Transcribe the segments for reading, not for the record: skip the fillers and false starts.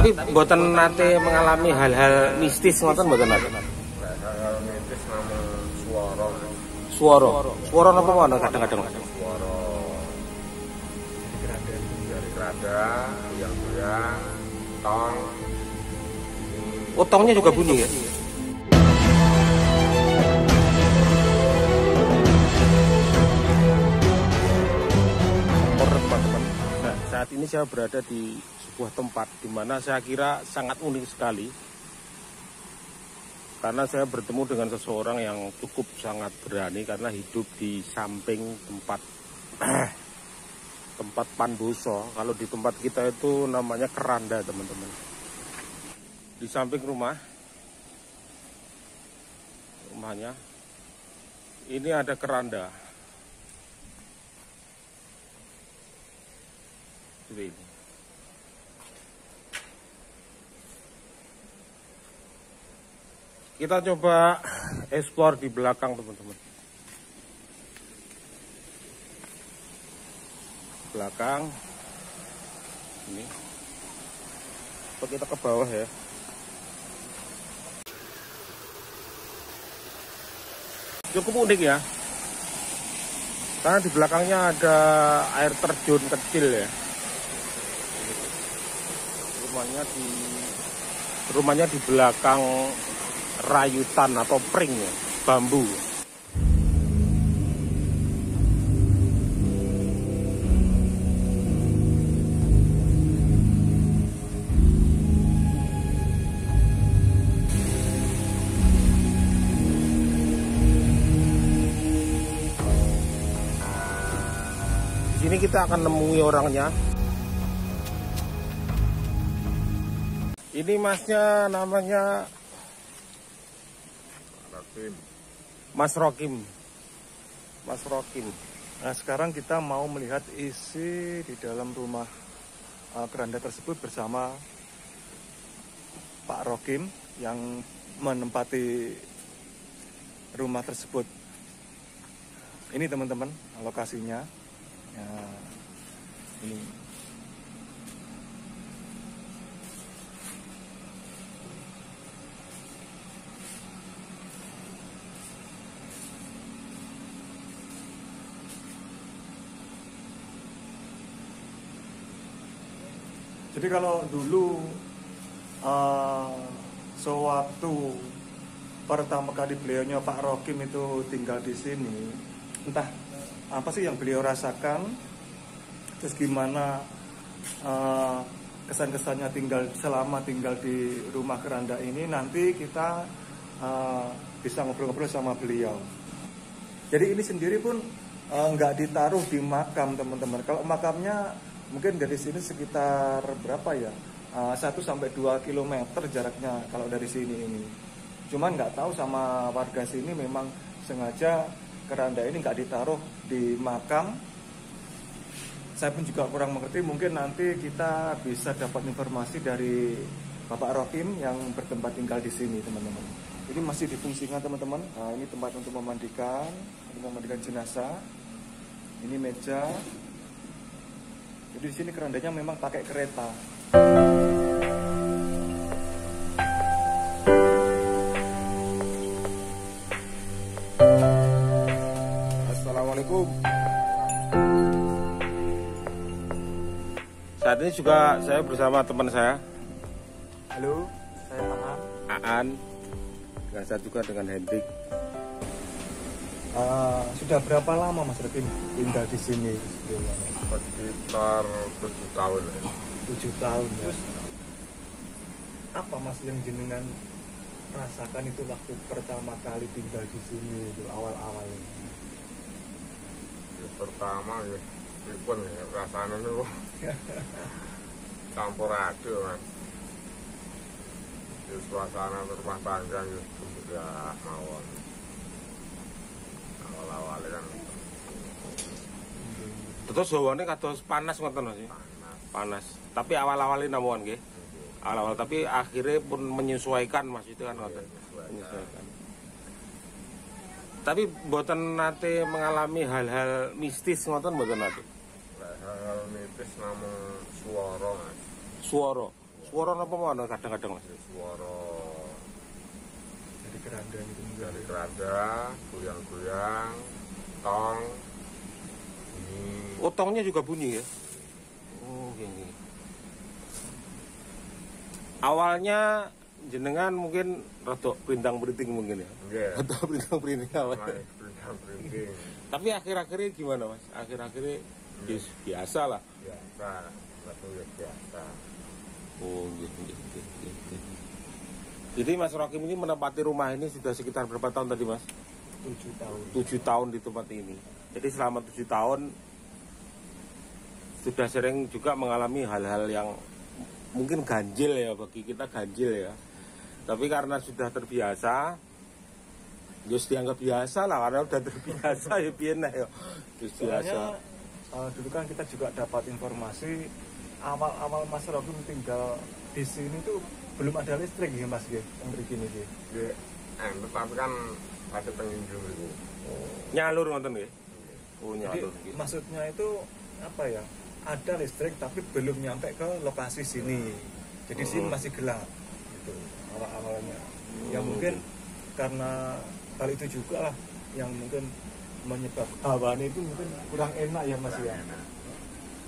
Tapi mboten nate mengalami hal-hal mistis ngoten mboten nate. Hal-hal mistis namun suara. Suara napa ngono kadang-kadang. Suara dari keranda, yang tong. Tongnya juga bunyi ya. Teman-teman. Nah, saat ini saya berada di sebuah tempat di mana saya kira sangat unik sekali. Karena saya bertemu dengan seseorang yang cukup sangat berani karena hidup di samping tempat Pandoso. Kalau di tempat kita itu namanya keranda, teman-teman. Di samping rumahnya ini ada keranda. Seperti ini. Kita coba explore di belakang, teman-teman. Belakang ini. Coba kita ke bawah ya. Cukup unik ya. Karena di belakangnya ada air terjun kecil ya. Rumahnya di belakang rayutan atau pring ya, bambu. Di sini kita akan nemui orangnya. Ini masnya namanya Mas Rokim. Nah, sekarang kita mau melihat isi di dalam rumah keranda tersebut bersama Pak Rokim yang menempati rumah tersebut. Ini teman-teman lokasinya. Ya, ini. Jadi kalau dulu sewaktu pertama kali beliaunya Pak Rokim itu tinggal di sini, entah apa sih yang beliau rasakan, terus gimana kesan-kesannya selama tinggal di rumah keranda ini, nanti kita bisa ngobrol-ngobrol sama beliau. Jadi ini sendiri pun nggak ditaruh di makam, teman-teman. Kalau makamnya mungkin dari sini sekitar berapa ya, 1-2 km jaraknya kalau dari sini ini. Cuman nggak tahu sama warga sini memang sengaja keranda ini nggak ditaruh di makam. Saya pun juga kurang mengerti, mungkin nanti kita bisa dapat informasi dari Bapak Rokim yang bertempat tinggal di sini, teman-teman. Ini masih difungsikan, teman-teman. Nah, ini tempat untuk memandikan jenazah. Ini meja. Jadi di sini kerandanya memang pakai kereta. Assalamualaikum. Saat ini juga saya bersama teman saya. Halo, saya Aan. Dengan saya juga dengan Hendrik. Sudah berapa lama Mas Rokim tinggal di sini? Sekitar 7 tahun ya. 7 tahun ya. Apa Mas yang jenengan rasakan itu waktu pertama kali tinggal di sini itu awal-awal? Ya, pertama ya, pripun ya rasanya itu campur aduk kan. Di suasana rumah tangga itu tidak mawon. Awal-awal kan. Terus hawane kados panas ngoten Mas. Panas. Tapi awal-awalnya namuan nggih. Awal-awal tapi akhirnya pun menyesuaikan Mas itu kan ngoten. Menyesuaikan. Tapi mboten nate mengalami hal-hal mistis ngoten mboten nate. Hal-hal mistis namun suara Mas. suara apa mana kadang-kadang Mas? Suara Dari keranda itu mungkin. dari keranda, goyang-goyang, tong. Ini Otongnya juga bunyi ya? Oh gini. Awalnya jenengan mungkin rada perintang-perinting mungkin ya? enggak. Rada perintang-perinting awalnya. Mulai berintang-berinting. Tapi akhir-akhirnya gimana Mas? Akhir-akhirnya biasa lah. Biasa, batu ya biasa. Oh gitu. Jadi Mas Rokim ini menempati rumah ini sudah sekitar berapa tahun tadi Mas? 7 tahun. 7 tahun di tempat ini. Jadi selama 7 tahun sudah sering juga mengalami hal-hal yang mungkin ganjil ya, bagi kita ganjil ya. Tapi karena sudah terbiasa, just dianggap biasa lah, karena udah terbiasa ya biasa ya. Just biasa. Soalnya dulu kan kita juga dapat informasi awal-awal Mas Rokim tinggal di sini tuh belum ada listrik ya Mas ya, yang begini sih. Ya, tapi kan ada pengunjung itu. Nyalur ngonten nggih. Oh Jadi nyalur gitu. maksudnya itu apa ya? Ada listrik tapi belum nyampe ke lokasi sini. Jadi sini masih gelap gitu awal-awalnya. Ya mungkin karena hal itu juga lah yang mungkin menyebabkan hawane itu mungkin kurang enak ya Mas ya.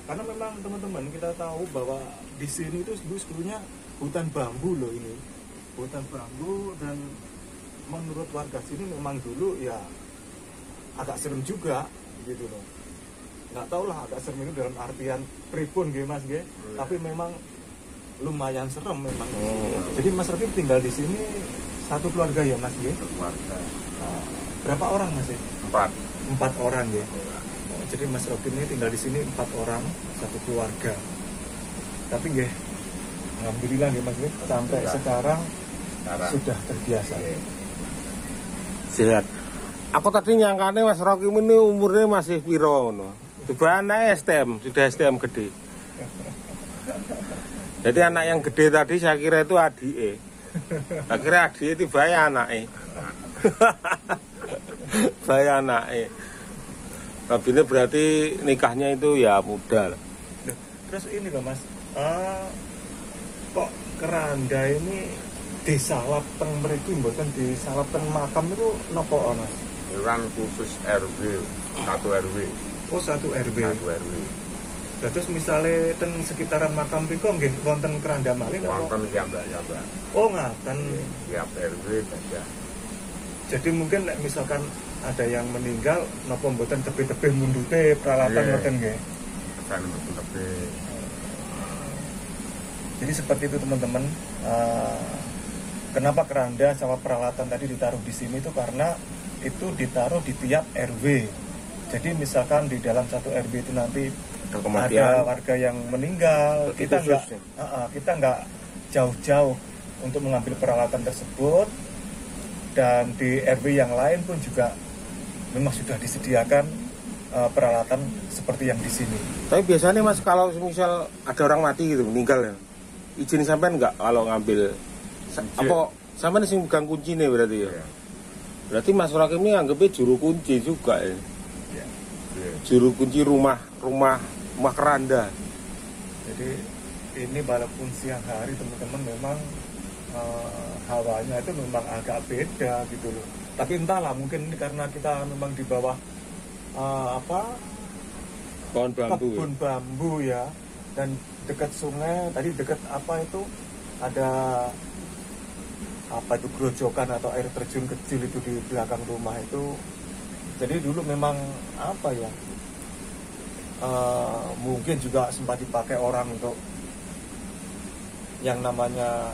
Karena memang teman-teman kita tahu bahwa di sini itu sebetulnya hutan bambu loh ini. Hutan bambu, dan menurut warga sini memang dulu ya agak serem juga gitu loh. Nggak tahu lah agak serem itu dalam artian pripun gitu Mas gitu. Tapi memang lumayan serem memang. Jadi Mas Rokim tinggal di sini satu keluarga ya Mas gitu. Keluarga. Berapa orang Mas ya? 4. 4 orang ya. Jadi Mas Rokim ini tinggal di sini 4 orang, satu keluarga. Tapi nggih, alhamdulillah nggih Mas nggih, sampai sekarang sudah terbiasa. Sehat. Aku tadi nyangkane Mas Rokim ini umurnya masih piro ngono. Coba anak STM, sudah STM gede. Jadi anak yang gede tadi saya kira itu adike. Saya kira adike itu bayi anake. Bayi anake. Tapi ini berarti nikahnya itu ya muda lah. Terus ini loh Mas, kok keranda ini disalap teng mriki mboten disalap teng makam itu napa Mas? Itu kan khusus RW, 1 RW. Oh, 1 RW. 1 RW. Lah terus misalnya ten sekitaran makam mriko nggih wonten keranda malih napa? Wonten ya Mbak, ya Mbak. Oh, ngaten. Tiap RW saja. Jadi mungkin nek misalkan ada yang meninggal napa mboten tebih-tebih mundute peralatan ngoten nggih. Kan lebih. Jadi seperti itu teman-teman. Kenapa keranda sama peralatan tadi ditaruh di sini itu karena itu ditaruh di tiap RW. Jadi misalkan di dalam 1 RW itu nanti ada warga yang meninggal, kita nggak jauh-jauh untuk mengambil peralatan tersebut. Dan di RW yang lain pun juga memang sudah disediakan peralatan seperti yang di sini. Tapi biasanya Mas kalau misal ada orang mati gitu meninggal ya, izin sampean nggak kalau ngambil apa sampean sing pegang kunci nih berarti ya? Berarti Mas Rokim ini anggapnya juru kunci juga ya? Juru kunci rumah keranda. Jadi ini walaupun siang hari teman-teman memang hawanya itu memang agak beda gitu loh. Tapi entahlah mungkin ini karena kita memang di bawah Pohon bambu. kebun bambu ya, dan dekat sungai tadi, dekat apa itu ada apa itu grojokan atau air terjun kecil itu di belakang rumah itu. Jadi dulu memang apa ya, mungkin juga sempat dipakai orang untuk yang namanya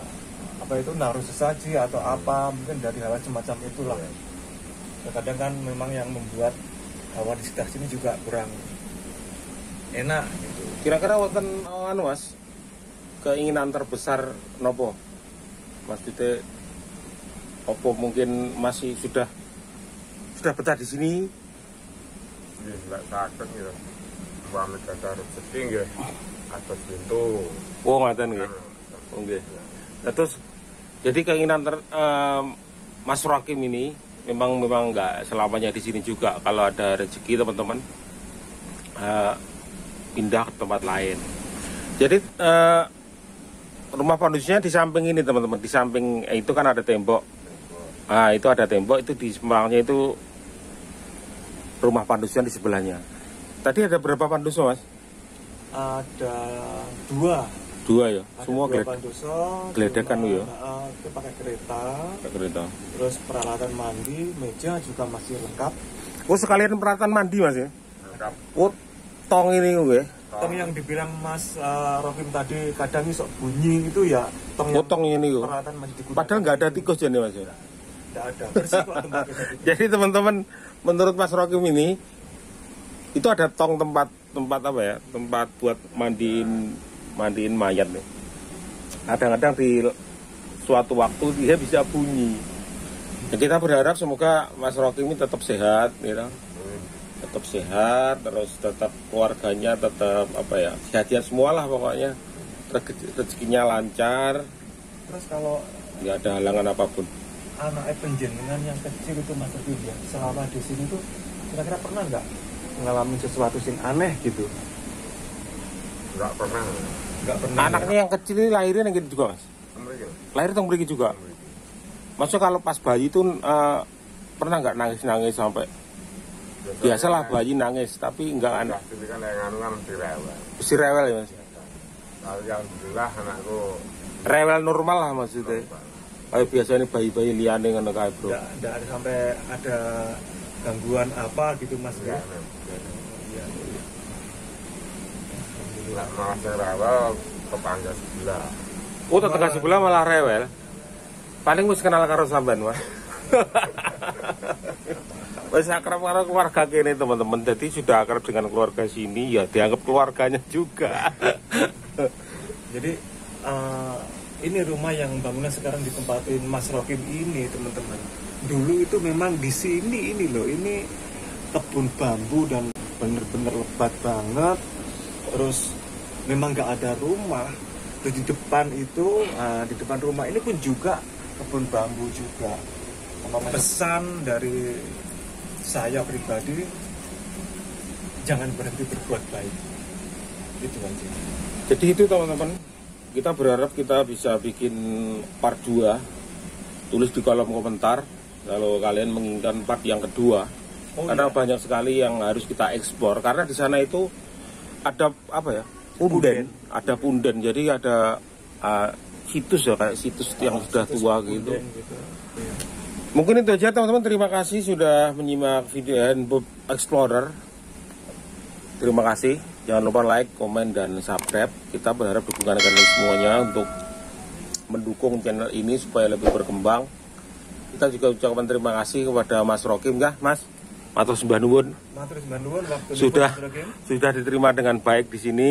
apa itu naruh sesaji atau apa, mungkin dari hal semacam itulah. Kadang kan memang yang membuat hawa di sekitar sini juga kurang enak gitu. Kira-kira wonten Mas keinginan terbesar nopo? Mas Tite opo mungkin masih sudah betah di sini? Nggih, enggak sakit gitu. Wong ada rezeki nggih. Atas pintu. Oh, ngaten nggih. Oh nggih. Terus jadi keinginan Mas Rokim ini memang nggak selamanya di sini juga. Kalau ada rezeki teman-teman pindah ke tempat lain. Jadi rumah pandusnya di samping ini teman-teman, di samping itu kan ada tembok. Nah itu ada tembok, itu di belakangnya itu rumah pandusnya di sebelahnya. Tadi ada berapa pandus mas? Ada dua. Dua ya, Ada semua dua panduso, geledekan ya. Itu pakai kereta. Pakai kereta. Terus peralatan mandi, meja juga masih lengkap. Oh sekalian peralatan mandi mas ya? Lengkap. Oh tong ini gue. Tong yang dibilang Mas Rohim tadi kadang sok bunyi itu ya tong yang Tong ini gue. peralatan masih digunakan. Padahal nggak ada tikus jadi mas ya. Nggak ada. Bersih kok tempatnya tadi. Jadi teman-teman, menurut Mas Rohim ini itu ada tong tempat apa ya? Tempat buat mandiin mayat nih. Kadang-kadang di suatu waktu dia bisa bunyi. Ya, kita berharap semoga Mas Rohim ini tetap sehat, gitu. Tetap sehat, terus tetap keluarganya tetap apa ya? Sehat semua lah pokoknya. Rezekinya lancar, Terus kalau nggak ada halangan apapun. anak penjenengan yang kecil itu Mas Rohim ya, selama di sini tuh kira-kira pernah nggak ngalamin sesuatu yang aneh gitu? Nggak pernah. Nggak pernah. Anaknya yang kecil ini lahirnya yang gitu juga mas? Mereka. Lahir teng mriki juga. Maksudnya kalau pas bayi itu pernah nggak nangis sampai biasalah bayi nangis tapi nggak Ini anak kan yang anu kan si rewel. mesti rewel ya mas. Tapi alhamdulillah anakku Rewel normal lah maksudnya. Kayak biasanya bayi-bayi liane ngono kae bro. Nggak ada sampai ada gangguan apa gitu Mas ya? enggak. Iya. Nggak malah si rewel tetangga sebelah. Oh tetangga sebelah malah rewel. Paling wis kenal karo sampean mas. Wis akrab karo keluarga kene teman-teman. Jadi sudah akrab dengan keluarga sini ya dianggap keluarganya juga. Jadi ini rumah yang bangunan sekarang ditempatin Mas Rohim ini teman-teman. Dulu itu memang di sini ini loh, ini kebun bambu dan bener-bener lebat banget. Terus memang nggak ada rumah. Terus di depan itu, di depan rumah ini pun juga kebun bambu juga. Pesan dari saya pribadi, jangan berhenti berbuat baik. Itu aja. Jadi itu teman-teman, kita berharap kita bisa bikin part 2. Tulis di kolom komentar kalau kalian menginginkan part yang kedua. Karena banyak sekali yang harus kita ekspor. Karena di sana itu ada apa ya? Punden. Ada punden. Jadi ada situs ya, kayak situs yang sudah tua gitu. Mungkin itu aja teman-teman. Terima kasih sudah menyimak video Handbook Explorer. Terima kasih. Jangan lupa like, komen, dan subscribe. Kita berharap dukungan kalian semuanya untuk mendukung channel ini supaya lebih berkembang. Kita juga ucapkan terima kasih kepada Mas Rohim, ya Mas. Matur sembah nuwun. Matur sembah nuwun waktu Sudah diterima dengan baik di sini.